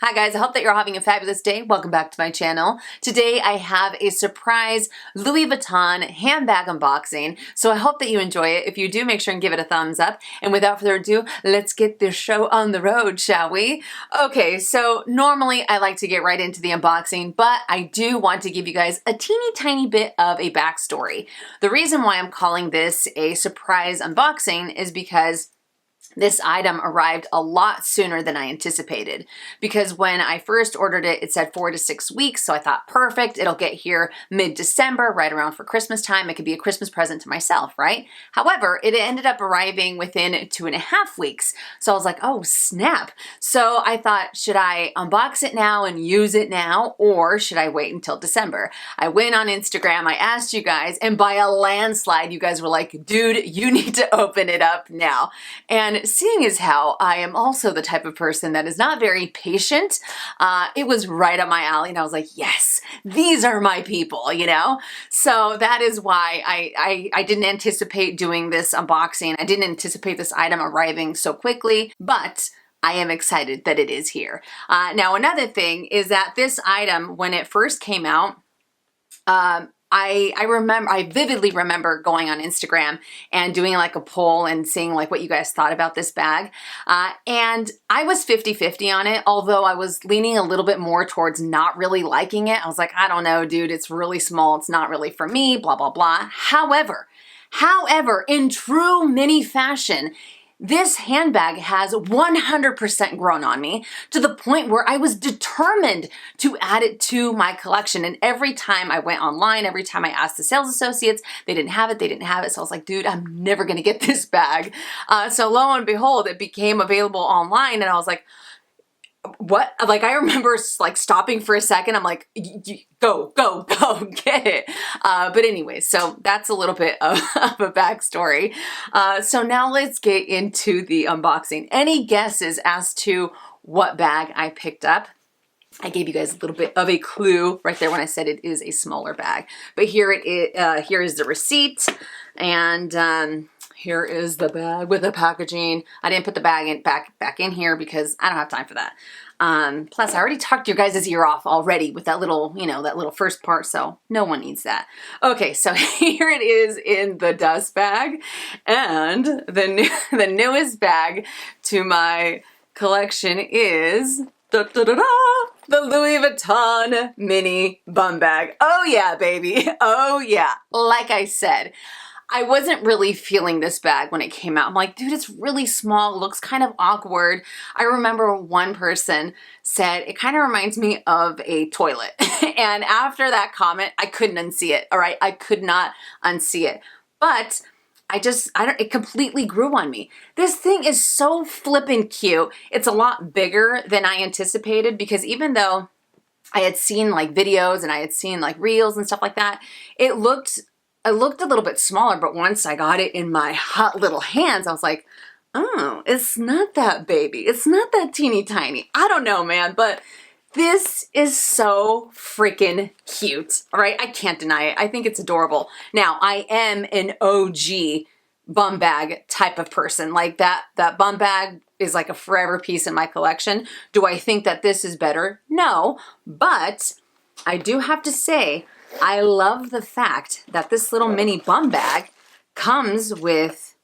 Hi guys, I hope that you're all having a fabulous day. Welcome back to my channel. Today I have a surprise Louis Vuitton handbag unboxing, so I hope that you enjoy it. If you do, make sure and give it a thumbs up. And without further ado, let's get this show on the road, shall we? Okay, so normally I like to get right into the unboxing, but I do want to give you guys a teeny tiny bit of a backstory. The reason why I'm calling this a surprise unboxing is because this item arrived a lot sooner than I anticipated, because when I first ordered it, it said 4 to 6 weeks. So I thought, perfect, it'll get here mid-December, right around for Christmas time. It could be a Christmas present to myself, right? However, it ended up arriving within 2.5 weeks. So I was like, oh snap. So I thought, should I unbox it now and use it now, or should I wait until December? I went on Instagram, I asked you guys, and by a landslide, you guys were like, dude, you need to open it up now. And seeing as how I am also the type of person that is not very patient, it was right up my alley, and I was like, yes, these are my people, you know? So that is why I didn't anticipate doing this unboxing. I didn't anticipate this item arriving so quickly, but I am excited that it is here. Now, another thing is that this item, when it first came out, I vividly remember going on Instagram and doing like a poll and seeing like what you guys thought about this bag. And I was 50-50 on it, although I was leaning a little bit more towards not really liking it. I was like, I don't know, dude, it's really small. It's not really for me, blah, blah, blah. However, in true mini fashion, this handbag has 100% grown on me to the point where I was determined to add it to my collection. And every time I went online, every time I asked the sales associates, they didn't have it. So I was like, dude, I'm never gonna get this bag. So lo and behold, it became available online, and I was like, what? Like, I remember like stopping for a second. I'm like, go, get it. But anyway, so that's a little bit of a backstory. So now let's get into the unboxing. Any guesses as to what bag I picked up? I gave you guys a little bit of a clue right there when I said it is a smaller bag. But here it is. Here is the receipt, and here is the bag with the packaging. I didn't put the bag back in here because I don't have time for that. Plus, I already talked your guys' ear off already with that little, that little first part, so no one needs that. Okay, so here it is in the dust bag, and the newest bag to my collection is the Louis Vuitton mini bum bag. Oh yeah, baby. Oh yeah. Like I said, I wasn't really feeling this bag when it came out. I'm like, dude, it's really small, looks kind of awkward. I remember one person said, it kind of reminds me of a toilet. And after that comment, I couldn't unsee it, all right? I could not unsee it. But it completely grew on me. This thing is so flippin' cute. It's a lot bigger than I anticipated, because even though I had seen like videos and I had seen like reels and stuff like that, it looked a little bit smaller, but once I got it in my hot little hands, I was like, oh, it's not that baby. It's not that teeny tiny. I don't know, man, but this is so freaking cute. All right, I can't deny it. I think it's adorable. Now, I am an OG bum bag type of person. Like that bum bag is like a forever piece in my collection. Do I think that this is better? No, but I do have to say, I love the fact that this little mini bum bag comes with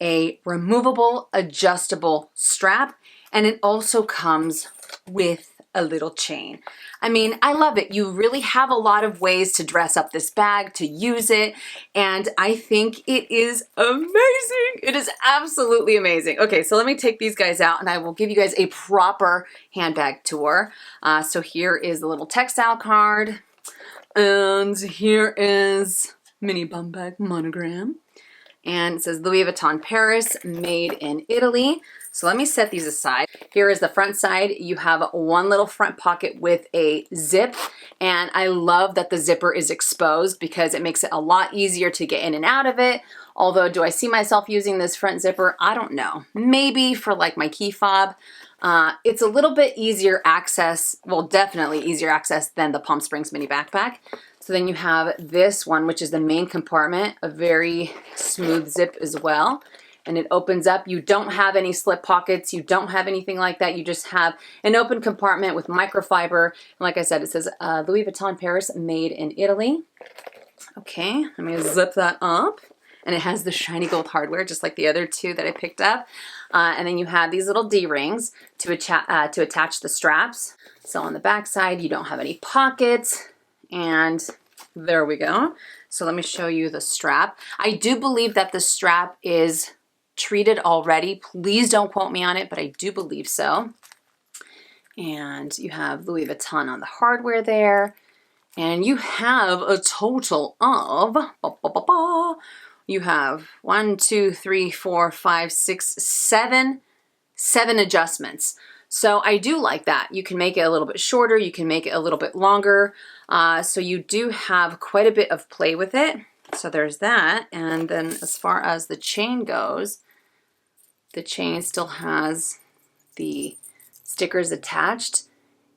a removable, adjustable strap, and it also comes with a little chain. I mean, I love it. You really have a lot of ways to dress up this bag, to use it, and I think it is amazing. It is absolutely amazing. Okay, so let me take these guys out, and I will give you guys a proper handbag tour. So here is the little textile card. And here is mini bum bag monogram. And it says Louis Vuitton Paris, made in Italy. So let me set these aside. Here is the front side. You have one little front pocket with a zip. And I love that the zipper is exposed because it makes it a lot easier to get in and out of it. Although, do I see myself using this front zipper? I don't know. Maybe for like my key fob. It's a little bit easier access, well, definitely easier access than the Palm Springs mini backpack. So then you have this one, which is the main compartment, a very smooth zip as well. and it opens up. You don't have any slip pockets. You don't have anything like that. You just have an open compartment with microfiber. And like I said, it says Louis Vuitton Paris, made in Italy. Okay, I'm gonna zip that up. And it has the shiny gold hardware, just like the other two that I picked up. And then you have these little D-rings to attach the straps. So on the back side, you don't have any pockets. And there we go. So let me show you the strap. I do believe that the strap is treated already. Please don't quote me on it, but I do believe so. And you have Louis Vuitton on the hardware there. And you have a total of, you have 1, 2, 3, 4, 5, 6, 7 adjustments. So I do like that. You can make it a little bit shorter. You can make it a little bit longer. So you do have quite a bit of play with it. So there's that. And then as far as the chain goes, the chain still has the stickers attached.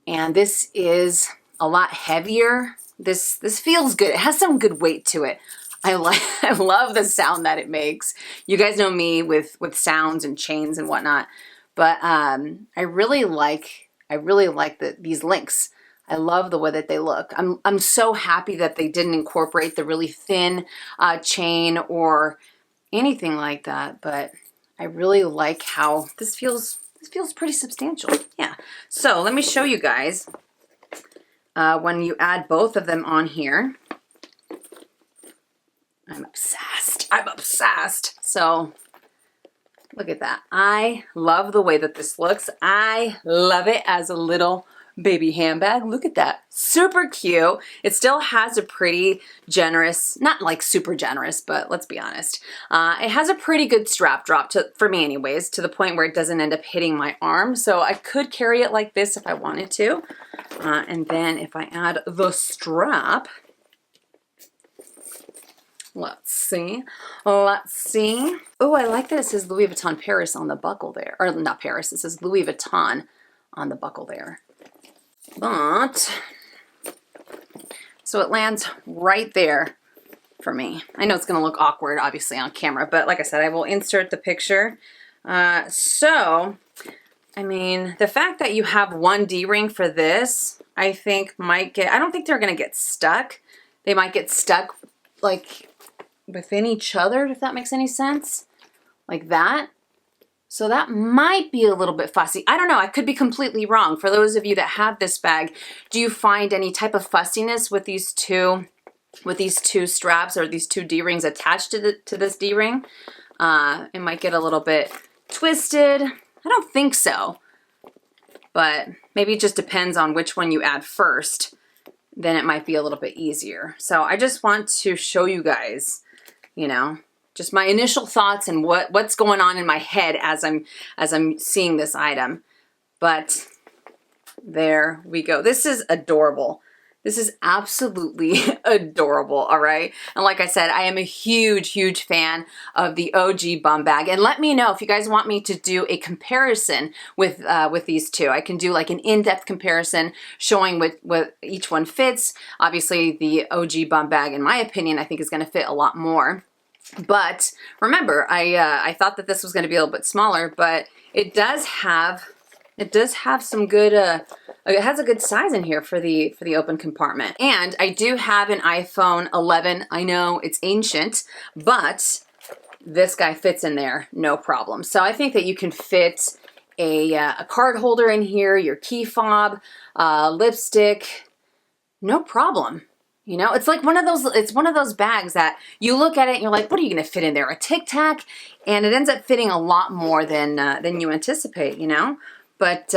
And this is a lot heavier. This feels good. It has some good weight to it. I love the sound that it makes. You guys know me with sounds and chains and whatnot. But I really like these links. I love the way that they look. I'm so happy that they didn't incorporate the really thin chain or anything like that. But I really like how this feels. This feels pretty substantial. Yeah. So let me show you guys when you add both of them on here. I'm obsessed. I'm obsessed. So look at that. I love the way that this looks. I love it as a little baby handbag. Look at that. Super cute. It still has a pretty generous, not like super generous, but let's be honest. It has a pretty good strap drop, for me anyways, to the point where it doesn't end up hitting my arm. So I could carry it like this if I wanted to. And then if I add the strap, let's see. Let's see. Oh, I like that it says Louis Vuitton Paris on the buckle there. Or not Paris, it says Louis Vuitton on the buckle there. But, so it lands right there for me. I know it's going to look awkward, obviously, on camera, but like I said, I will insert the picture. So, I mean, the fact that you have one D-ring for this, I think might get, I don't think they're going to get stuck. They might get stuck, like, within each other, if that makes any sense. Like that. So that might be a little bit fussy. I don't know. I could be completely wrong. For those of you that have this bag, do you find any type of fussiness with these two straps or these two D-rings attached to this D-ring? It might get a little bit twisted. I don't think so. But maybe it just depends on which one you add first. Then it might be a little bit easier. So I just want to show you guys, you know, just my initial thoughts and what's going on in my head as I'm seeing this item. But there we go. This is adorable. This is absolutely adorable, all right? And like I said, I am a huge, huge fan of the OG bum bag. And let me know if you guys want me to do a comparison with these two. I can do like an in-depth comparison showing what each one fits. Obviously, the OG bum bag, in my opinion, I think is gonna fit a lot more. But remember, I thought that this was going to be a little bit smaller, but it does have some good, it has a good size in here for the open compartment. And I do have an iPhone 11. I know it's ancient, but this guy fits in there, no problem. So I think that you can fit a card holder in here, your key fob, lipstick, no problem. You know, it's like one of those bags that you look at it and you're like, what are you going to fit in there? A Tic Tac? And it ends up fitting a lot more than you anticipate, you know? But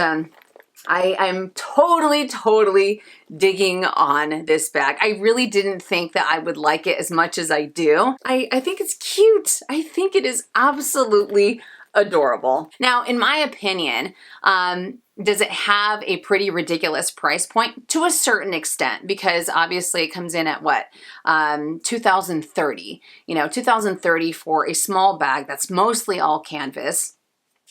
I'm totally digging on this bag. I really didn't think that I would like it as much as I do. I think it's cute. I think it is absolutely adorable. Now, in my opinion, does it have a pretty ridiculous price point? To a certain extent, because obviously it comes in at what? $2,030. You know, $2,030 for a small bag that's mostly all canvas.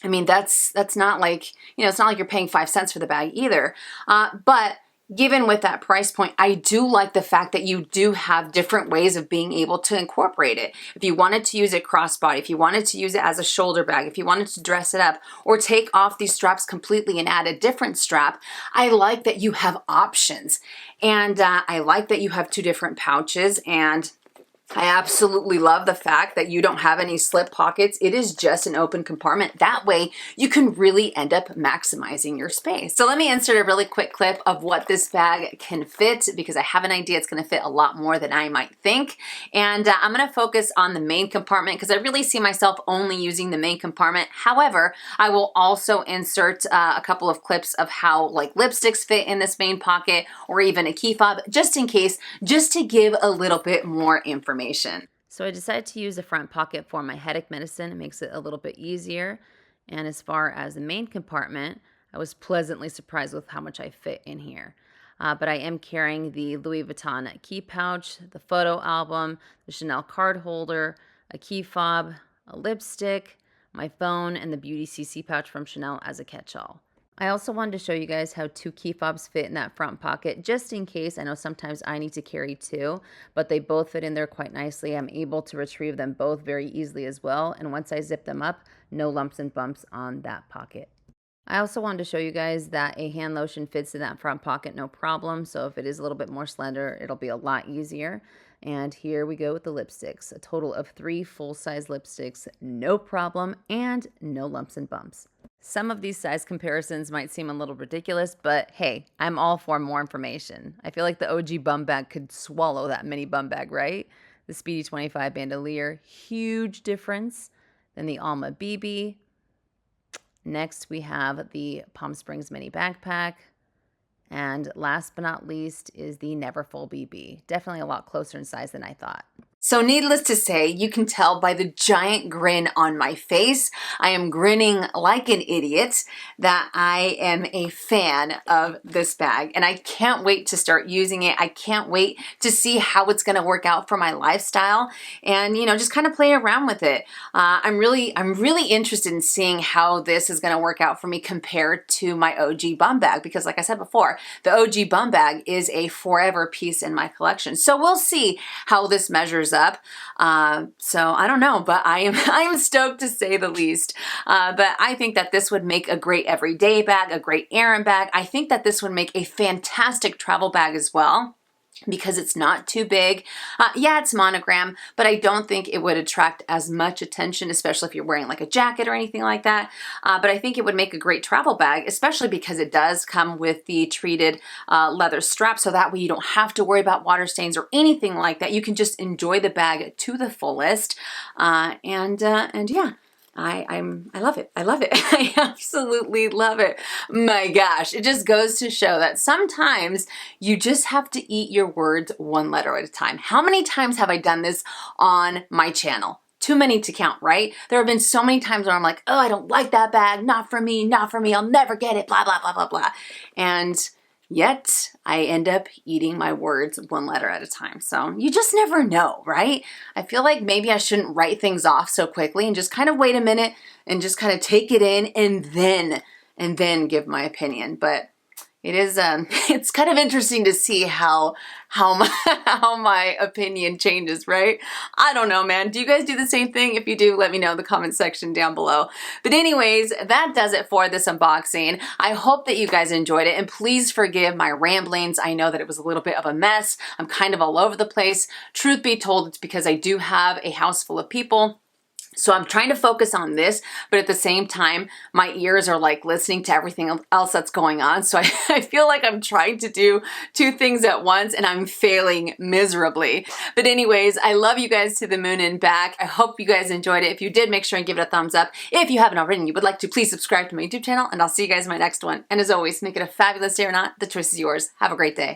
I mean, that's not like, you know, it's not like you're paying 5 cents for the bag either. But given with that price point, I do like the fact that you do have different ways of being able to incorporate it. If you wanted to use it crossbody, if you wanted to use it as a shoulder bag, if you wanted to dress it up or take off these straps completely and add a different strap, I like that you have options. And I like that you have two different pouches, and I absolutely love the fact that you don't have any slip pockets. It is just an open compartment. That way you can really end up maximizing your space. So let me insert a really quick clip of what this bag can fit, because I have an idea it's gonna fit a lot more than I might think. And I'm gonna focus on the main compartment because I really see myself only using the main compartment. However, I will also insert a couple of clips of how like lipsticks fit in this main pocket, or even a key fob, just in case, just to give a little bit more information. So I decided to use the front pocket for my headache medicine. It makes it a little bit easier. And as far as the main compartment, I was pleasantly surprised with how much I fit in here. But I am carrying the Louis Vuitton key pouch, the photo album, the Chanel card holder, a key fob, a lipstick, my phone, and the Beauty CC pouch from Chanel as a catch-all. I also wanted to show you guys how two key fobs fit in that front pocket, just in case. I know sometimes I need to carry two, but they both fit in there quite nicely. I'm able to retrieve them both very easily as well. And once I zip them up, no lumps and bumps on that pocket. I also wanted to show you guys that a hand lotion fits in that front pocket, no problem. So if it is a little bit more slender, it'll be a lot easier. And here we go with the lipsticks, a total of 3 full-size lipsticks, no problem, and no lumps and bumps. Some of these size comparisons might seem a little ridiculous, but hey, I'm all for more information. I feel like the OG bum bag could swallow that mini bum bag, right? The Speedy 25 Bandolier, huge difference. Then the Alma BB. Next, we have the Palm Springs mini backpack. And last but not least is the Neverfull BB. Definitely a lot closer in size than I thought. So needless to say, you can tell by the giant grin on my face, I am grinning like an idiot that I am a fan of this bag. And I can't wait to start using it. I can't wait to see how it's gonna work out for my lifestyle and, you know, just kind of play around with it. I'm really interested in seeing how this is gonna work out for me compared to my OG bum bag, because like I said before, the OG bum bag is a forever piece in my collection. So we'll see how this measures up. So I don't know, but I am stoked to say the least. But I think that this would make a great everyday bag, a great errand bag. I think that this would make a fantastic travel bag as well, because it's not too big. Yeah, it's monogram, but I don't think it would attract as much attention, especially if you're wearing like a jacket or anything like that. But I think it would make a great travel bag, especially because it does come with the treated leather strap, so that way you don't have to worry about water stains or anything like that. You can just enjoy the bag to the fullest. And yeah. I love it. I love it. I absolutely love it. My gosh, it just goes to show that sometimes you just have to eat your words one letter at a time. How many times have I done this on my channel? Too many to count, right? There have been so many times where I'm like, oh, I don't like that bag. Not for me, not for me. I'll never get it, blah, blah, blah, blah, blah. And yet I end up eating my words one letter at a time. So you just never know, right? I feel like maybe I shouldn't write things off so quickly and just kind of wait a minute and just kind of take it in and then give my opinion. But it is, it's kind of interesting to see how my opinion changes, right? I don't know, man. Do you guys do the same thing? If you do, let me know in the comment section down below. But anyways, that does it for this unboxing. I hope that you guys enjoyed it, and please forgive my ramblings. I know that it was a little bit of a mess. I'm kind of all over the place. Truth be told, it's because I do have a house full of people. So I'm trying to focus on this, but at the same time, my ears are like listening to everything else that's going on. So I feel like I'm trying to do 2 things at once and I'm failing miserably. But anyways, I love you guys to the moon and back. I hope you guys enjoyed it. If you did, make sure and give it a thumbs up. If you haven't already and you would like to, please subscribe to my YouTube channel, and I'll see you guys in my next one. And as always, make it a fabulous day or not. The choice is yours. Have a great day.